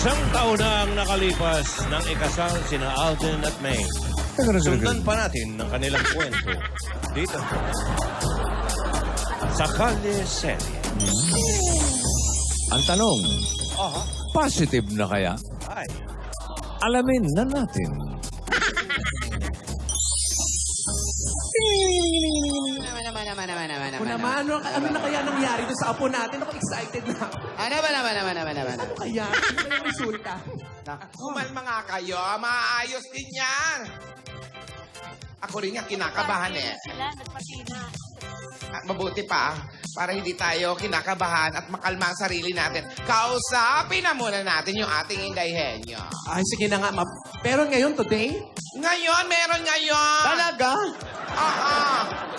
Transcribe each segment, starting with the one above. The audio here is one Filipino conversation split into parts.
Isang taon na ang nakalipas ng ikasal sina Alden at May. Sundan pa natin ng kanilang kwento dito sa Kalye Serie. Ang tanong, positive na kaya? Ay, Alamin na natin. Kung naman, ano na kaya nangyari doon sa apo natin? Ako excited na ako. Ano Kaya, ano kaya yung resulta? Kumalma nga kayo. Maayos din yan. Ako rin nga kinakabahan eh. Salamat, Patina. At mabuti pa, para hindi tayo kinakabahan at makalma ang sarili natin. Kausapin na muna natin yung ating indayhenyo. Ay, sige na nga. Pero ngayon, today? Ngayon, meron ngayon. Talaga?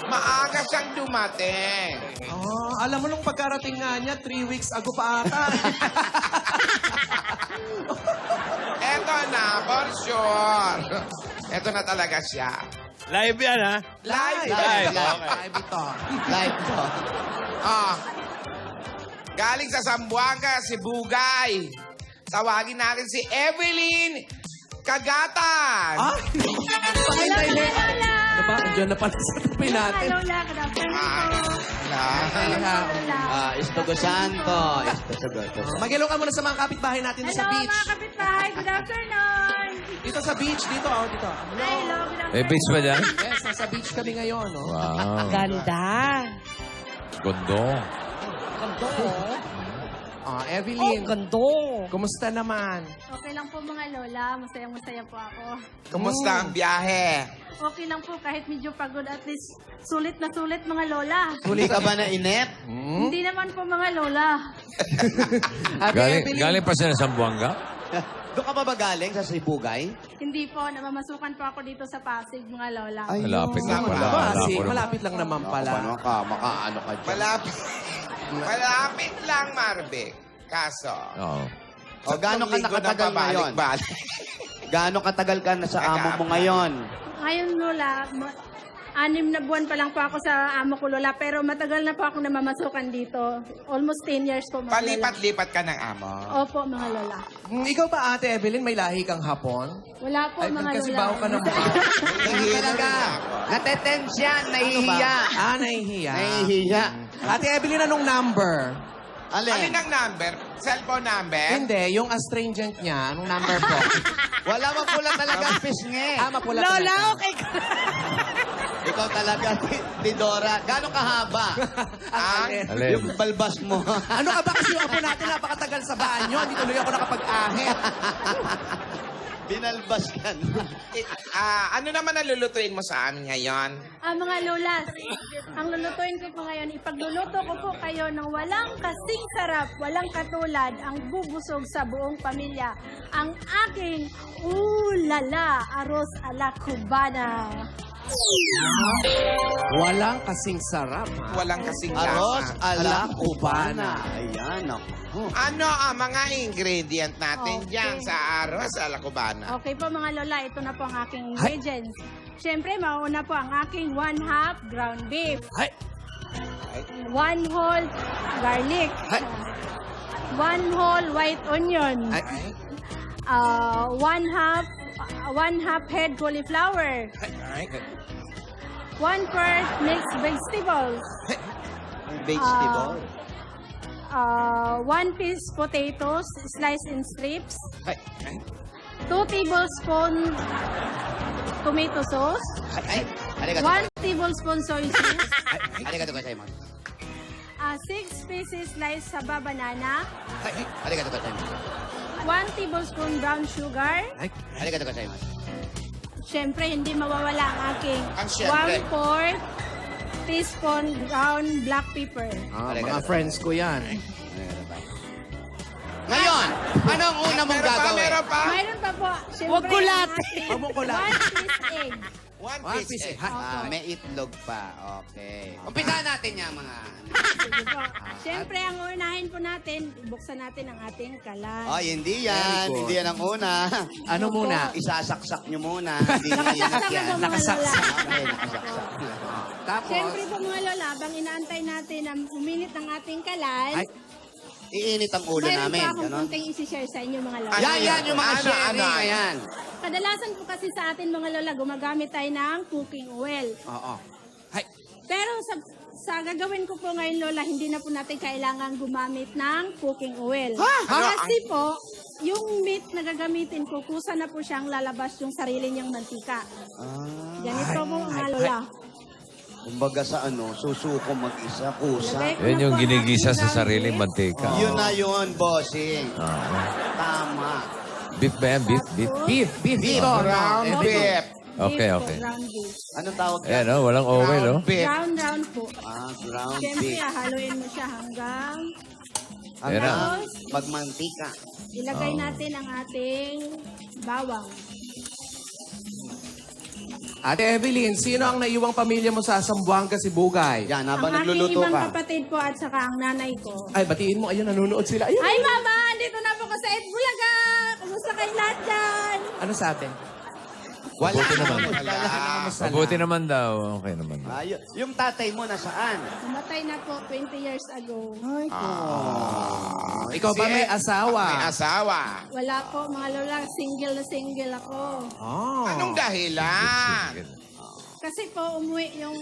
Maaga siyang dumating. Oh, alam mo nung pagkarating nga niya, 3 weeks ago pa ata. Eto na, for sure. Eto na talaga siya. live yan ha? Live. Live, okay. Live ito. Live to. Galing sa Zamboanga, si Bugay. Tawagin natin si Evelyn Kagatan. Ah? Pakintay na. Lola! Ano ba? Andiyan na pala sa tabi natin. Lola, good afternoon po. Lola. Espiritu Santo. Magilo ka muna sa mga kapitbahay natin Hello, sa beach. mga kapitbahay. Good afternoon. Dito sa beach, dito. Oh, dito. Hello, good May afternoon. beach ba dyan? Yes, nasa beach kami ngayon. No? Wow. Ganda. Gondo. Evelyn, gando. kumusta naman? Okay lang po mga lola. Masayang-masaya po ako. Kumusta ang biyahe? Okay lang po kahit medyo pagod. At least sulit na sulit mga lola. Huli ka ba na inip? Hindi naman po mga lola. Ate Galing, Evelyn, galing pa siya sa Zamboanga? Doon ka ba ba galing sa Sibugay? Hindi po. Namamasukan po ako dito sa Pasig mga lola. Malapit lang Sama pala. ba? Pasig, Wala ko malapit lang naman pala. Makaano ka dyan? Malapit lang, Marvic. Kaso. Oo. O, gaano ka nakatagal ngayon? Gaano katagal ka na sa amo mo ngayon? Ngayon lola, 6 na buwan pa lang po ako sa amo ko lola. Pero matagal na po ako namamasukan dito. Almost 10 years po mga lola. Palipat-lipat ka ng amo. Opo mga lola. Ikaw ba, Ate Evelyn, may lahi kang Hapon? Wala po Ay, mga kasi lola. baho ka ng mukha. Talaga. Natetens yan. Nahihiya. Nahihiya. Nahihiya. Ate Evelyn, anong number? Alin ang number? Cellphone number? Hindi, yung astringent niya, anong number po? Wala mapula talaga ang pisngi. Mapula Lola, okay ka. Ikaw talaga, Dora. Gano'ng kahaba? Alin? Yung balbas mo. Ano ka ba kasi yung apo natin napakatagal sa banyo? Hindi tuloy ako nakapag-ahit. Binalbas ka na. Ano naman ang lulutuin mo sa amin ngayon? Mga lola, ang lulutuin ko po ngayon, ipagluluto ko po kayo ng walang kasing sarap, walang katulad, ang bubusog sa buong pamilya. Ang aking ulala, arroz ala cubana. Walang kasing sarap. Walang kasing Arroz lasa. ala cubana. Ayan, ako. Ano ang mga ingredient natin Okay. dyan sa arroz ala cubana? Okay po mga lola, ito na po ang aking ingredients. Siyempre, mauna po ang aking 1/2 ground beef, Ay, 1 whole garlic, 1 whole white onion, ay, 1/2 head cauliflower, 1/4 mixed vegetables, Vegetable. 1 piece potatoes sliced in strips, 2 tablespoons tomato sauce, Ay, arigato. 1 tablespoon soy sauce, Arigato gozaimasu. 6 pieces sliced saba banana, Arigato gozaimasu. 1 tablespoon brown sugar. Arigato gozaimasu. Siyempre, hindi mawawala ang aking Ang siyempre. 1/4 teaspoon ground black pepper. mga friends ko yan. Ngayon, anong una mong gagawin? Meron pa? Mayroon pa po. Siyempre, Huwag kulat. ang aking Huwag mong kulat. 1 piece egg. One One piece piece egg. May itlog pa. Okay. Umpisahan natin yung mga... Sige po. Siyempre, ang unahin po natin, buksan natin ang ating kalan. Oh, hindi yan. Very good. Hindi yan ang una. Ano muna? Isasaksak nyo muna. Hindi nyo Nakasaksak yan. na po mga lola. Nakasaksak. Okay, nakasaksak. Tapos, Siyempre po mga lola, habang inaantay natin na uminit ang ating kalan, Ay. iinit ang ulo Mayroon namin. po akong Ganon. kunting isi-share sa inyo mga lola. Yan, yung mga Ano, sharing. ano? Ayan. Kadalasan po kasi sa atin mga lola, gumagamit tayo ng cooking oil. Oo. Hay. Pero sa gagawin ko po ngayon, Lola, hindi na po natin kailangan gumamit ng cooking oil. Kasi po, yung meat na gagamitin ko, kusa na po siyang lalabas yung sarili niyang mantika. Ganito po mga Lola. Kumbaga sa susuko mag-isa, kusa. Lagay ko Yan na yung po ang ginigisa ating sa sariling ground mantika. Yun na yun, bossing. Tama. Beef ba yan? Beef? Beef? Beef. Beef. Beef. ito. Ground Opo. beef. Okay, po, okay. ground beef. Anong tawag Ayan, oh, walang oil, oh. Beef. Round po. Ground Siyempre, beef. haluin mo siya hanggang Ayan na. Magmantika. ilagay natin ang ating bawang. Ate Evelyn, sino ang naiwang pamilya mo sa Zamboanga, Sibugay? Yan, Ang habang aking nagluluto ibang ka. kapatid po at saka ang nanay ko. Ay, batiin mo. Ayun, nanonood sila. Ayun. Ay, Mama! Dito na po ko sa Bulaga! Kumusta kayo lahat dyan? Ano sabi? Wala Mabuti naman. Wala. Mabuti naman daw. Okay naman. Yung tatay mo nasaan? Namatay na po 20 years ago. Ikaw ba may asawa? May asawa. Wala po, mga lola. Single na single ako. Oh. Anong dahilan? Kasi po, umuwi yung...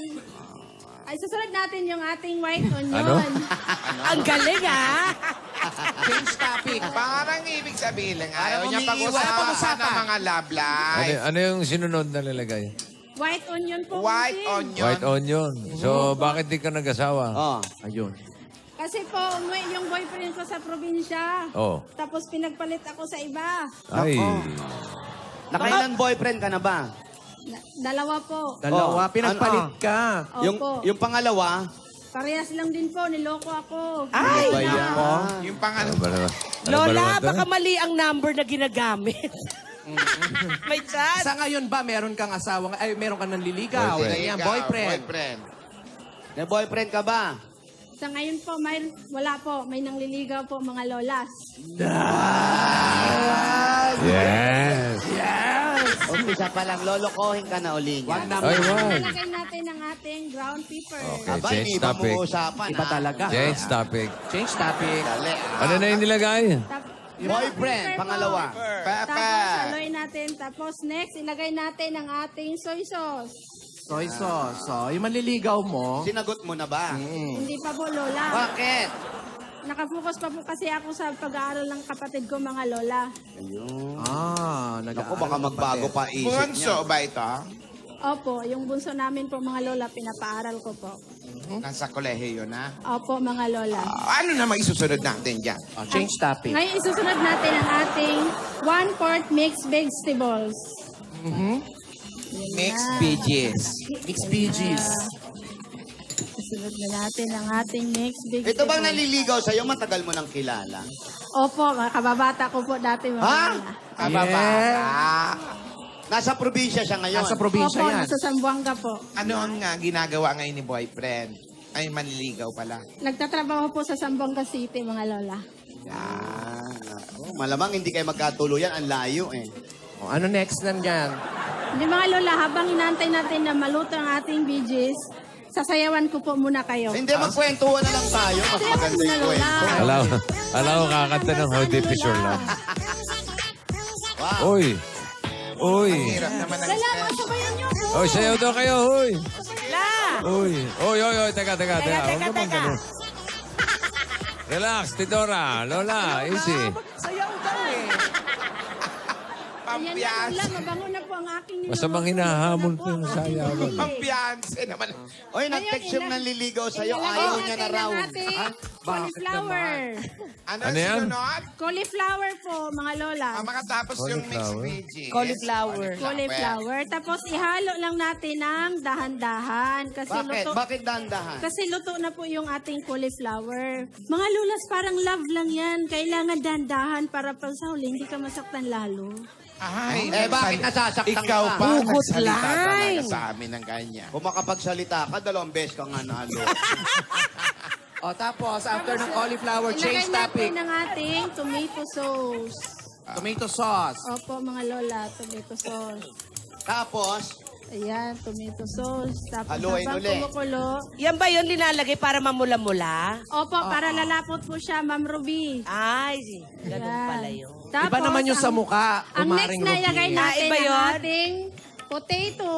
Ay, susunod natin yung ating white onion. Ano? Ang galing, ah! Change topic. Parang ibig sabihin lang, ayaw Ayaw niya umiiwas. pag-usapan ng mga love life. Ano yung sinunod na lalagay? White onion po. White kasi. onion. White onion. So, bakit di ka nag-asawa? Oh. Ayun. Kasi po, umuwi yung boyfriend ko sa probinsya. Oh. Tapos pinagpalit ako sa iba. Ay. Nakailan boyfriend ka na ba? Dalawa po. Dalawa, Oh, pinagpalit ka. Opo. Yung pangalawa? Parehas lang din po, niloko ako. Ay! Ba yan? Yung pang Ano ba naman? Ano ba Lola, naman to? baka mali ang number na ginagamit. May chat. Sa ngayon ba, meron kang asawa, ay, meron kang nanliligaw? Boyfriend. Ganyan, boyfriend. May boyfriend ka ba? Sa ngayon po, wala po. May nangliligaw po mga lolas. Yes. Umpisa pa lang, lolokohin ka na uli Wag niya. na. Ay, wow. Nalagay natin ang ating ground pepper. Okay, Aba, change iba topic. mo usapan. Iba talaga. Change topic. Change topic. Dali. Ano na yung nilagay? Boyfriend, Pepper po. pangalawa. Tapos, haluin natin. Tapos, next, ilagay natin ang ating soy sauce. Soy sauce. So, yung manliligaw mo, Sinagot mo na ba? Hindi pa po, lola. Bakit? Nakafocus pa po kasi ako sa pag-aaral ng kapatid ko, mga lola. Ayun. nag-aaral Ako, baka magbago pa isip niya. Bunso ba ito? Opo, yung bunso namin po, mga lola, pinapaaral ko po. Nasa kolehiyo na. Opo, mga lola. Ano na maisusunod natin dyan? Oh, change topic. Ngayon, isusunod natin ang ating 1/4 mixed vegetables. Mixed veggies. Mixed veggies. Susunod na natin ang ating mixed vegetables. Ito bang naliligaw sa'yo? Matagal mo nang kilala. Opo, kababata ko po dati, mga Ha? lola. Kababata. Nasa probinsya siya ngayon. Nasa probinsya Opo, yan. nasa Zamboanga po. Ano ang ginagawa ngayon ni boyfriend? Ay, manliligaw pala. Nagtatrabaho po sa Zamboanga City, mga lola. Malamang hindi kayo magkatuluyan. Ang layo eh. Oh, ano next nandiyan? Hindi, mga lola, habang inaantay natin na maluto ang ating veggies, sasayawan ko po muna kayo. Hindi, magkwentuhan na lang tayo. Mas maganda yung kwento. Alam ko kakanta ng Hode Picture lang. Wow. Uy. Uy. Hirap naman ang Lala, step. masabayan niyo po. Uy, sayaw daw kayo, uy. La! Uy. Uy. Teka. Teka, Huwag naman teka. ganun. Relax, Tidora. Lola, easy. Sayaw daw eh. Ayan na, Pampiyanse. lola, mabango na po ang aking niluto. Masamang hinahamon ko yung sayawan. Pampiyanse naman. Oy, nag-text yung nanliligaw sa'yo. Ayaw niya na raw. Cauliflower. Ano, Ano yan? sinunod? Cauliflower po, mga lola. Makatapos yung mixed Cauliflower. veggies. Cauliflower. Cauliflower. Tapos ihalo lang natin ng dahan-dahan. Kasi Bakit? luto. Bakit dandahan? Kasi luto na po yung ating cauliflower. Mga lulas, parang love lang yan. Kailangan dandahan para pag sa huli, hindi ka masaktan lalo. Ay, bakit nasasaktan ikaw ka? pa Hugot nagsalita line. talaga sa amin ng ganyan. Kung makapagsalita ka, 2 beses ka nga nalo. O tapos, after ng cauliflower, change Ilagay topic. natin ang ating tomato sauce. Tomato sauce. Opo, mga lola, tomato sauce. Tapos, Ayan, tomato sauce. Tapos Haluin habang uli. kumukulo. Yan ba yun linalagay para mamula-mula? Opo, para lalapot po siya, Ma'am Ruby. Ay, ganun Ayan. pala yun. Iba naman yung sa mukha. Ang next Kumaring na ilagay Ruby. natin Iba ang yun? ating potato.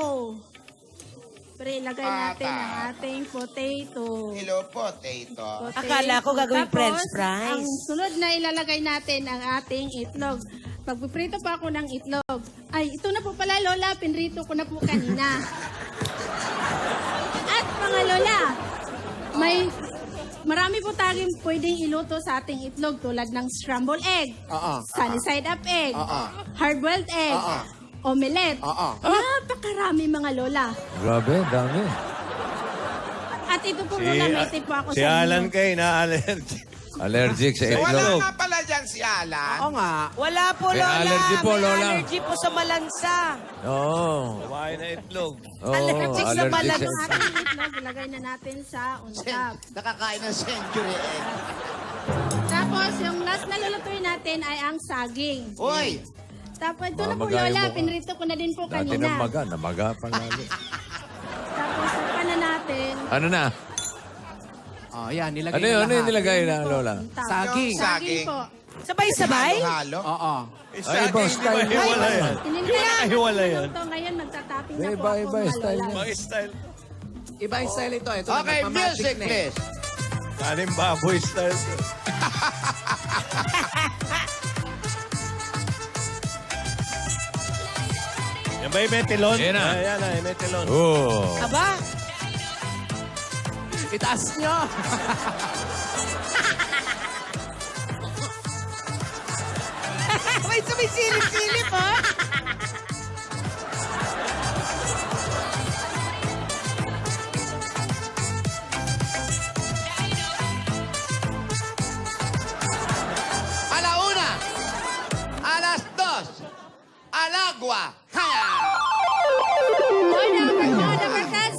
Pre, ilagay natin ang ating potato. Hello, potato. Akala ko gagawin Tapos, french fries. ang sunod na ilalagay natin ang ating itlog. Magpiprito pa ako ng itlog. Ay, ito na po pala, Lola. Pinrito ko na po kanina. At mga Lola, marami po tayong pwedeng iluto sa ating itlog tulad ng scrambled egg, sunny side up egg, hard-boiled egg, omelette. Napakarami mga Lola. Grabe, dami. At ito po Lola, may tip po ako Si sa Alan inyo. kay na-allergy. Allergic sa Wala itlog. nga pala dyan si Alan. Oo nga. Wala po, May Lola. allergy po, May Lola. allergy po sa malansa. Oo. Kumain na itlog. Oo, Allergic sa balat. Yung ating itlog, ilagay na natin sa on top. Nakakain ng century egg. Tapos, yung last na lulutuin natin ay ang saging. Uy! Tapos, ito na po Mamagay Lola, mo ka. pinrito ko na din po Dati kanina. namaga pa lalo. Tapos, saka na natin. Ano na? Oh, yan, nilagay Ano yun? na Ano yung lahat. nilagay na, Lola? Saging. Saging po. Sabay-sabay? Halo-halo. Oo. Ay, iba style Hindi niya. ba hiwala yan? Hiwala yan. Ito ngayon, magtatapping na May po ako iba-iba mga style Lola. Mga style. Iba yung style ito. Ito Okay, music please. Kanin baboy style. Yan ba yung metilon? Yan na. Ayan na, yung metilon. Oh. Aba, Itaas nyo. may sumisilip-silip, ha? Alauna! Alas 2! Alagwa! Haya! Hola, Barkas.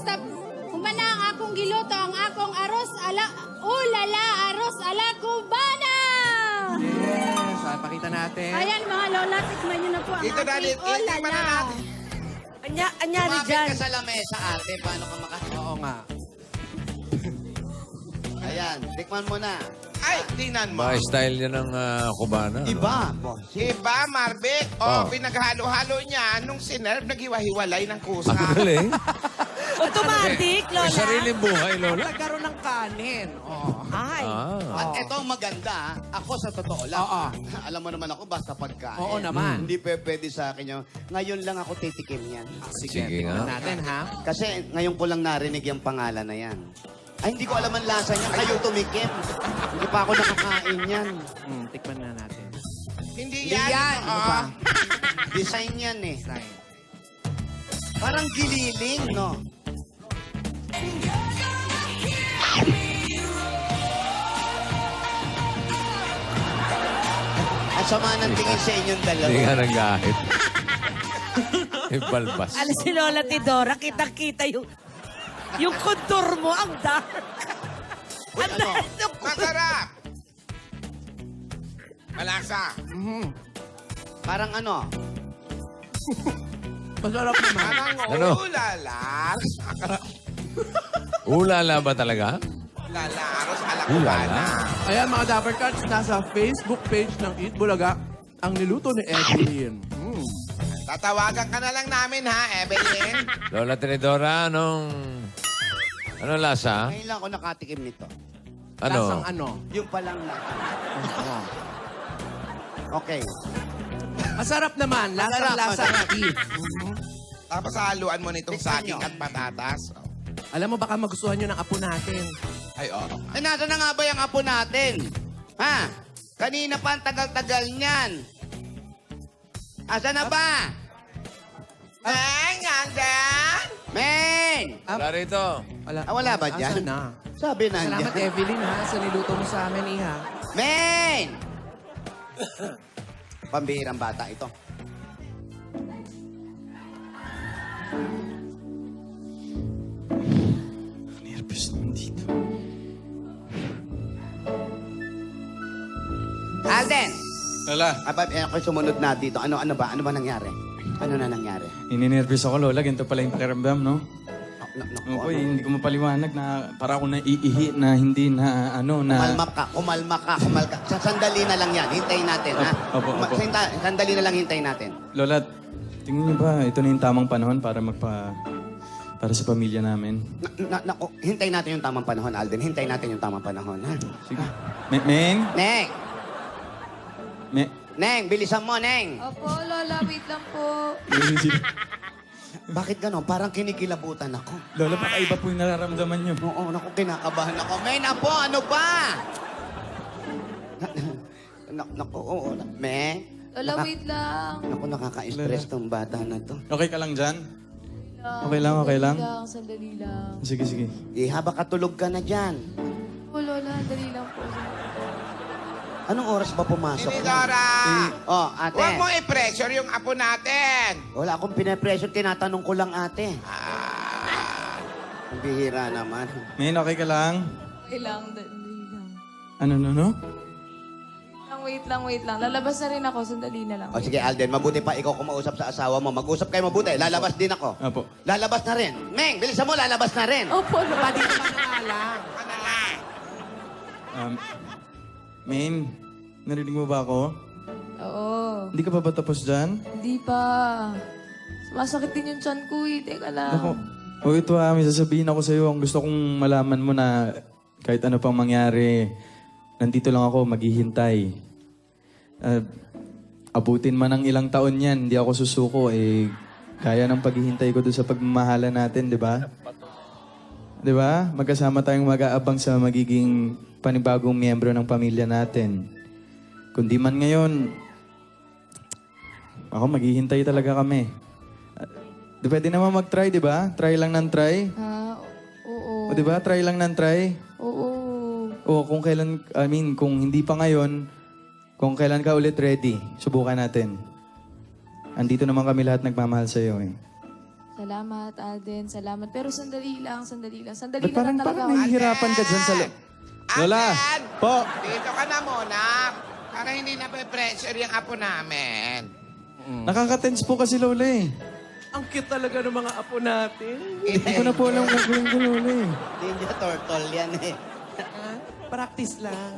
Humana ang akong giluto, ang akong aros ala... Ulala, aros ala cubana! Yes. Pakita natin. Ayan mga Lola, tikman nyo na po ang Dito, Daddy. aking Tikman na ulala. natin. Anyari Kumapit dyan. ka sa lamesa, ate. Paano ka Oo nga. Ayan, tikman mo na. Ay, tingnan mo. Mga style niya ng kubana. no? Iba, boss. Iba, Marvick. Oh. Pinaghalo-halo niya. Nung sinerve, naghiwa-hiwalay ng kusa. Ang galing. Automatic, May Lola. sariling buhay, Lola. Nagkaroon ng kanin. Oo. Ay. Ah. At ito ang maganda, ako sa totoo lang. Oo. Alam mo naman ako, basta pagkain. Oo naman. Hindi pwede sa akin yung, ngayon lang ako titikim yan. Sige tingnan nga. natin, ha? Kasi ngayon ko lang narinig yung pangalan na yan. Ay, hindi ko alam ang lasa niya. Kayo tumikim. Hindi pa ako nakakain yan. Tikman na natin. Hindi Hindi yan. yan. Oo. Ano ba? Design yan eh. Parang gililing, no? Ang sama ng tingin sa inyong dalawa. Hindi nga nag-ahit. Yung balbas. Alam si Lola Tidora, kitang-kita yung contour mo, ang dark. Ang Ano? dark. Masarap. Malasa. Parang ano? Masarap naman. Parang Ano? ulalar. Ulala ba talaga? Lalaros ala Ulala. cubana. Ayan mga Dapper Cats, nasa Facebook page ng Eat Bulaga ang niluto ni Evelyn. Tatawagan ka na lang namin ha, Evelyn. Lola Trinidora, anong lasa? Ngayon lang ako nakatikim nito. Lasang Ano? ano? Yung palang na. Okay. Masarap naman. Lasang Masarap, lasa masarap. ng beef. Tapos haluan mo nitong Tikman saging nyo. at patatas. Alam mo, baka magustuhan nyo ng apo natin. Ay, oo. Ay, nasa na nga ba yung apo natin? Ha? Kanina pa ang tagal-tagal niyan. Asa na ba? Meng, andyan? Men! Wala rito. Wala ba dyan? Asan na? Sabi na Salamat, andyan. Evelyn, ha, sa niluto mo sa amin, iha. Men! Pambihirang bata ito. Alden! Lola. Ako sumunod na dito. Ano ba? Ano ba nangyari? Ano na nangyari? Ininervous ako, Lola. Ganito pala yung pakiramdam, no? Naku, Opo, hindi ko mapaliwanag na para ako naiihi na hindi na ano na... Kumalma ka. Sandali na lang yan. Hintayin natin, ha? Opo. Sandali na lang hintayin natin. Lola, tingin niyo ba ito na yung tamang panahon para para sa pamilya namin? Naku, hintayin natin yung tamang panahon, Alden. Hintayin natin yung tamang panahon, ha? Sige. Meng? Neng! Me- Neng, bilisan mo, Neng! Opo, Lola, wait lang po. Bakit gano'n? Parang kinikilabutan ako. Lola, baka iba po yung nararamdaman niyo. Oo, naku, kinakabahan ako. Men, apo, ano ba? Naku, oo. Men? Lola, wait lang. Naku, nakaka-stress tong bata na to. Okay ka lang dyan? Okay lang. Sandali lang. Sige. Haba katulog ka na dyan. Po, Lola, dali lang po. Anong oras ba pumasok? Tinidora! Oh, ate. Huwag mo i-pressure yung apo natin. Wala akong pinapressure, tinatanong ko lang ate. Ah, Ang bihira naman. Men, okay ka lang? Okay lang, dali lang. Ano? Wait lang. Lalabas na rin ako, sandali na lang. O sige, Alden, mabuti pa ikaw kumausap sa asawa mo. Mag-usap kayo mabuti. Lalabas din ako. Apo. Lalabas na rin. Meng, bilisan mo, lalabas na rin. Opo, Lola. Men, narinig mo ba ako? Oo. Hindi ka pa ba tapos dyan? Hindi pa. Sumasakit din yung tiyan ko eh. Teka lang. Ako. O ito may sasabihin ako sa'yo. Ang gusto kong malaman mo na kahit ano pang mangyari, nandito lang ako, maghihintay. Abutin man ng ilang taon yan, hindi ako susuko. Kaya ng paghihintay ko doon sa pagmamahala natin, di ba? Di ba? Magkasama tayong mag-aabang sa magiging panibagong miyembro ng pamilya natin. Kundi man ngayon, ako maghihintay talaga kami. Pwede naman mag-try, di ba? Try lang ng try. Oo. O di ba? Try lang ng try. Oo. O kung kailan, kung hindi pa ngayon, kung kailan ka ulit ready, subukan natin. Andito naman kami lahat nagmamahal sa'yo eh. Salamat, Alden. Salamat. Pero sandali lang. Sandali Ba't na lang talaga parang ako. nahihirapan ka dyan sa... Lola! Alden! Po! Dito ka na muna. Para hindi na pressure yung apo namin. Nakaka-tense po kasi Lola eh. Ang cute talaga ng mga apo natin. Hindi ko na po alam kung gawin ko Lola eh. Ninja turtle yan eh. Practice lang.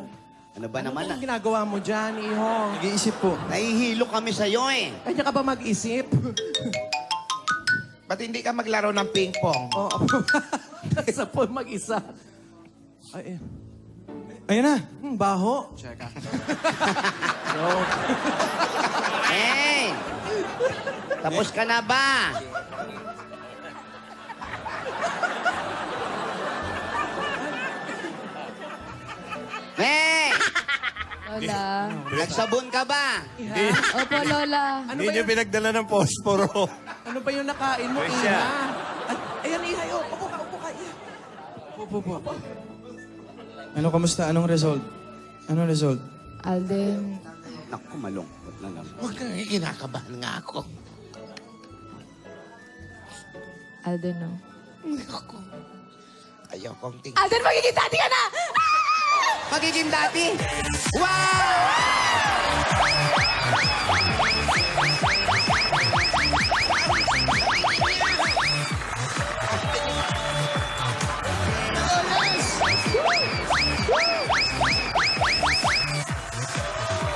Ano ba naman Ano ginagawa mo dyan, iho? Nag-iisip po. Nahihilo kami sa'yo eh. Kanya ka ba mag-isip? Ba't hindi ka maglaro ng ping-pong? Oo. Sa phone mag-isa. Ay, Ayun na. baho. Cheka. Hey! Tapos ka na ba? Hey! Lola. Nagsabon ka ba? Opo, Lola. Ano ba, yung, pinagdala ng posporo. ano ba yung nakain mo, Siya. Iha? Ayan, Iha. Upo ka, Iha. Upo. Ano, kamusta? Anong result? Anong result? Alden. Naku, malungkot na naman. Huwag kang kinakabahan nga ako. Alden, no? Ako. Ayaw kong tingin. Alden, magiging daddy ka na! Magiging dati? Wow!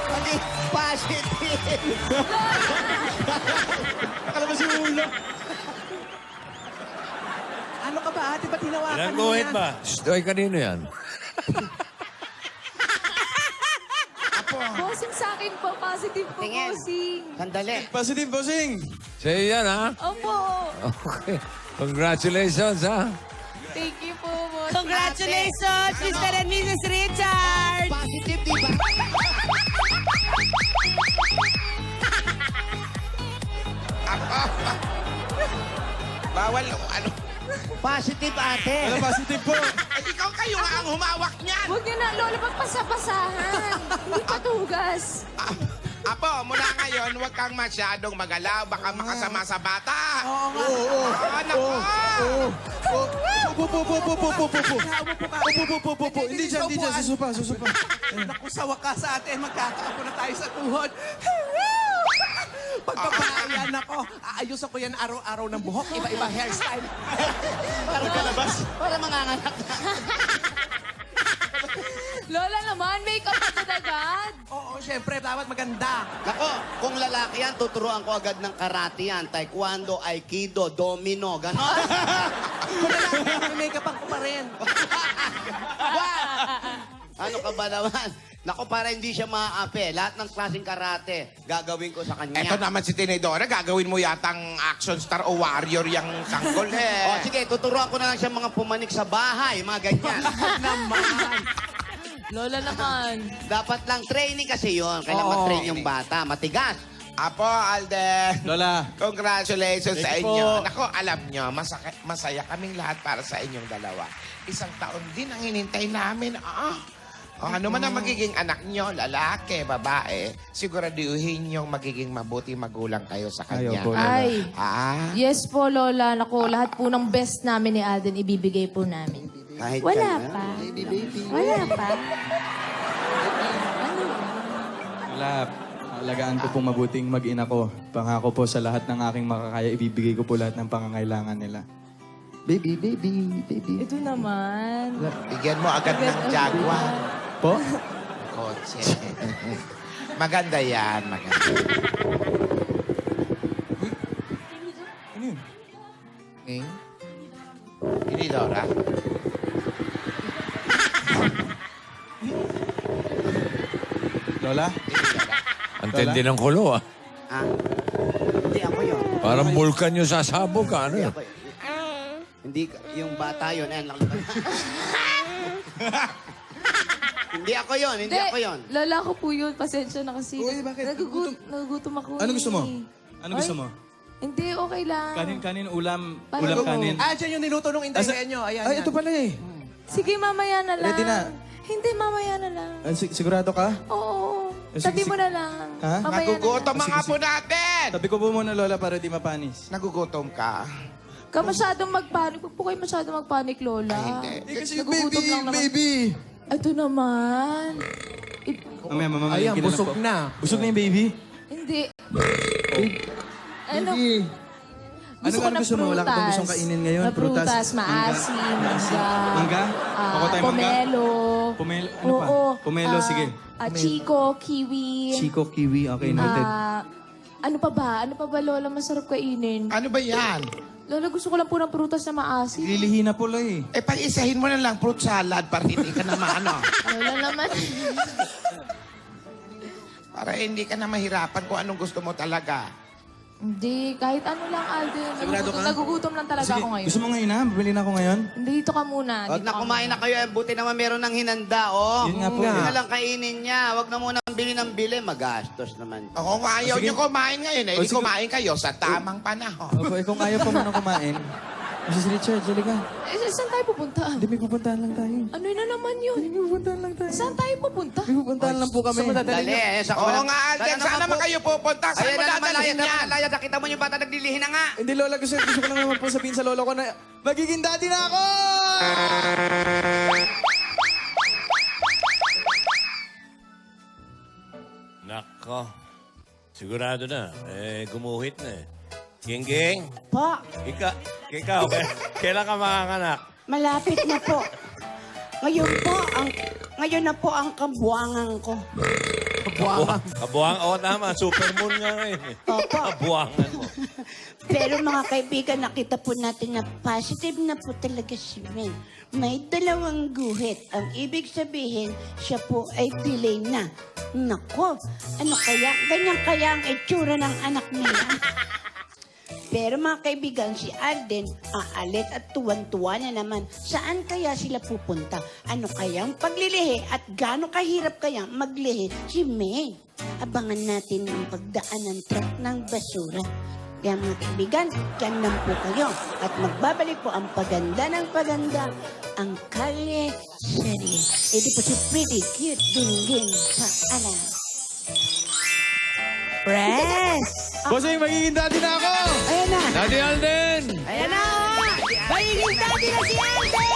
Maging positive! Nakalabas yung ulo. Ano ka ba, ate? Ba't hinawakan Ilang mo guhit yan? ba? Ay, kanino yan? Bossing sa akin po. Positive po, Tingin. bossing. Sandali. Positive bossing. Sa'yo yan, ha? Opo. Okay. Congratulations, ha? Thank you po, boss. Congratulations, Mr. and Mrs. Richard! Positive, di ba? Bawal, ano? Positive, ate. Ano, positive po. Ay, ikaw kayo nga ang humawak niyan. Huwag niyo na, Lola, magpasapasahan. Hindi patugas. Apo, mula ngayon, huwag kang masyadong magalaw. Baka makasama sa bata. Oo nga. Anak ko! Upo. Hindi dyan. Susupa. Naku, sa wakas ate, magkakaapo na tayo sa tuhod. pagbabae yan ako. Aayusan ko yan araw-araw ng buhok. Iba-iba hairstyle. Para kalabas. Para manganganak na. Lola naman, makeup agad agad. Oo, syempre, dapat maganda. Nako, kung lalaki yan, tuturuan ko agad ng karate yan. Taekwondo, aikido, domino, ganon. Kung lalaki, may makeup ako pa rin. Ano ka ba naman? Nako, para hindi siya maaapi. Lahat ng klaseng karate, gagawin ko sa kanya. Eto naman si Tinidora, gagawin mo yatang action star o warrior yung sanggol O eh. sige, tuturuan ko na lang siya mga pumanik sa bahay, mga ganyan. Naman. Lola naman. Dapat lang training kasi yon. Kailangan Oo. mag-train yung bata. Matigas. Apo, Alden. Lola. Congratulations sa Thank you inyo. po. Nako, alam nyo, masaya kaming lahat para sa inyong dalawa. Isang taon din ang hinintay namin. Ano man ang magiging anak nyo, lalaki, babae, siguraduhin yung magiging mabuti magulang kayo sa kanya. Ayaw po, Lola. Ay. Yes po, Lola. Naku, lahat po ng best namin ni Alden ibibigay po namin. Kahit Wala ganyan. pa. Baby, baby. Wala pa. Lola, alagaan ko pong mabuting mag-ina ko. Pangako po sa lahat ng aking makakaya, ibibigay ko po lahat ng pangangailangan nila. Baby, baby, baby. Ito naman. Bigyan mo agad ng Jaguar. Po? Kotse. Maganda yan, maganda. Ano yun? Tinidora. Lola? Ang tindi ng kulo, ah. Ah? Hindi ako yun. Parang vulkan yung sasabog ka, ano Hindi yan? ako yun. Hindi, yung bata yun. Ayan lang. Hindi ako yun. Hindi ako yun. Lola ko po yun. Pasensya na kasi. Uy, bakit? Nagugutom ako. Ano gusto mo? eh. Ano gusto mo? Hindi, okay lang. Kanin, ulam, Parang- ulam kanin. Dyan yung niluto nung inday nyo. Ayan, Ay, yan. ito pala eh. Sige, mamaya na lang. Ready na? Hindi, mamaya na lang. Sigurado ka? Oo. Sige, Sabi mo sige. na lang. Ha? Mamaya Nagugutom na lang. mga po natin! Tabi ko po muna, Lola, para di mapanis. Nagugutom ka. Ka masyadong magpanik. Huwag po kayo masyadong magpanik, Lola. Hindi. kasi Nagugutom lang naman. baby. Ito naman. Mamaya, Ayan, kinain busog po. na. Busog na yung baby? Hindi. Ano? Ano ko ano ng gusto mo? Wala ka bang prutas. gustong kainin ngayon? Na prutas, maasim, mangga. Mangga? Ako tayo mangga? Pomelo. Pomelo, ano pa? Oo. Pomelo, sige. Chico, kiwi. Chico, kiwi, okay, noted. Ano pa ba? Ano pa ba, Lola? Masarap kainin. Ano ba yan? Lola, gusto ko lang po ng prutas na maasim. Lilihi na pula eh. Eh, pag-isahin mo na lang fruit salad para hindi ka na maano. Lola naman. Para hindi ka na mahirapan kung anong gusto mo talaga. Hindi, kahit ano lang, Alden. Sigurado ka? Nagugutom lang talaga ako ngayon. Gusto mo ngayon ha? Bibili na ako ngayon? Dito ka muna. Huwag Dito na ka kumain na kayo. Buti naman meron ng hinanda, oh. Yun nga po. Yun na lang kainin niya. Huwag na muna bili ng bili. Magastos naman. O kung ayaw Sige. niyo kumain ngayon, eh, O, di sige. kumain kayo sa tamang panahon. Opo, kung ayaw pa man kumain. Mrs. Richard, halika. Saan tayo pupunta? Hindi, may pupuntahan lang tayo. Ano na naman yun? May pupuntahan lang tayo. Saan tayo pupunta? May pupuntahan lang po kami. Dali, sa Oo nga, Alden, saan naman kayo pupunta? Saan Ayan mo na naman, dadalhin layad yan? na layad. Nakita mo yung bata naglilihin na nga. Hindi, Lola, gusto ko lang naman po sabihin sa lolo ko na magiging daddy na ako! Nako. Sigurado na. Eh, gumuhit na eh. Gingging, Po, ikaw, kailan ka makakanak? malapit na po. Ngayon na po ang kabuangan ko. Kabuhang, oo tama, supermoon nga ngayon eh. Opo. Kabuhangan mo. Pero mga kaibigan, nakita po natin na positive na po talaga si Min. May 2 guhit. Ang ibig sabihin, siya po ay delay na. Nako, ano kaya? Ganyan kaya ang itsura ng anak nila. Pero mga kaibigan, si Alden, aalit at tuwan-tuwa na naman. Saan kaya sila pupunta? Ano kayang paglilihi at gaano kahirap kaya maglihi si May? Abangan natin ang pagdaan ng truck ng basura. Kaya mga kaibigan, dyan lang po kayo. At magbabalik po ang paganda ng paganda, ang Kalye Serye. Ito po si Pretty Cute Gingging sa alam. Press! Bossing, magiging daddy na ako! Ayan na! Daddy Alden! Ayan na! Magiging daddy na si Alden!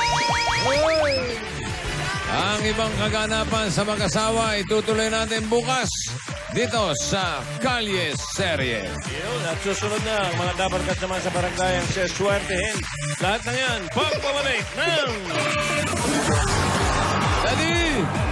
Ang ibang kaganapan sa mag-asawa itutuloy natin bukas dito sa Kalye Serye. Yun, at susunod na ang mga dabarkas naman sa barangay ang seswertehin. Lahat ng yan, pagbabalik ng... Daddy!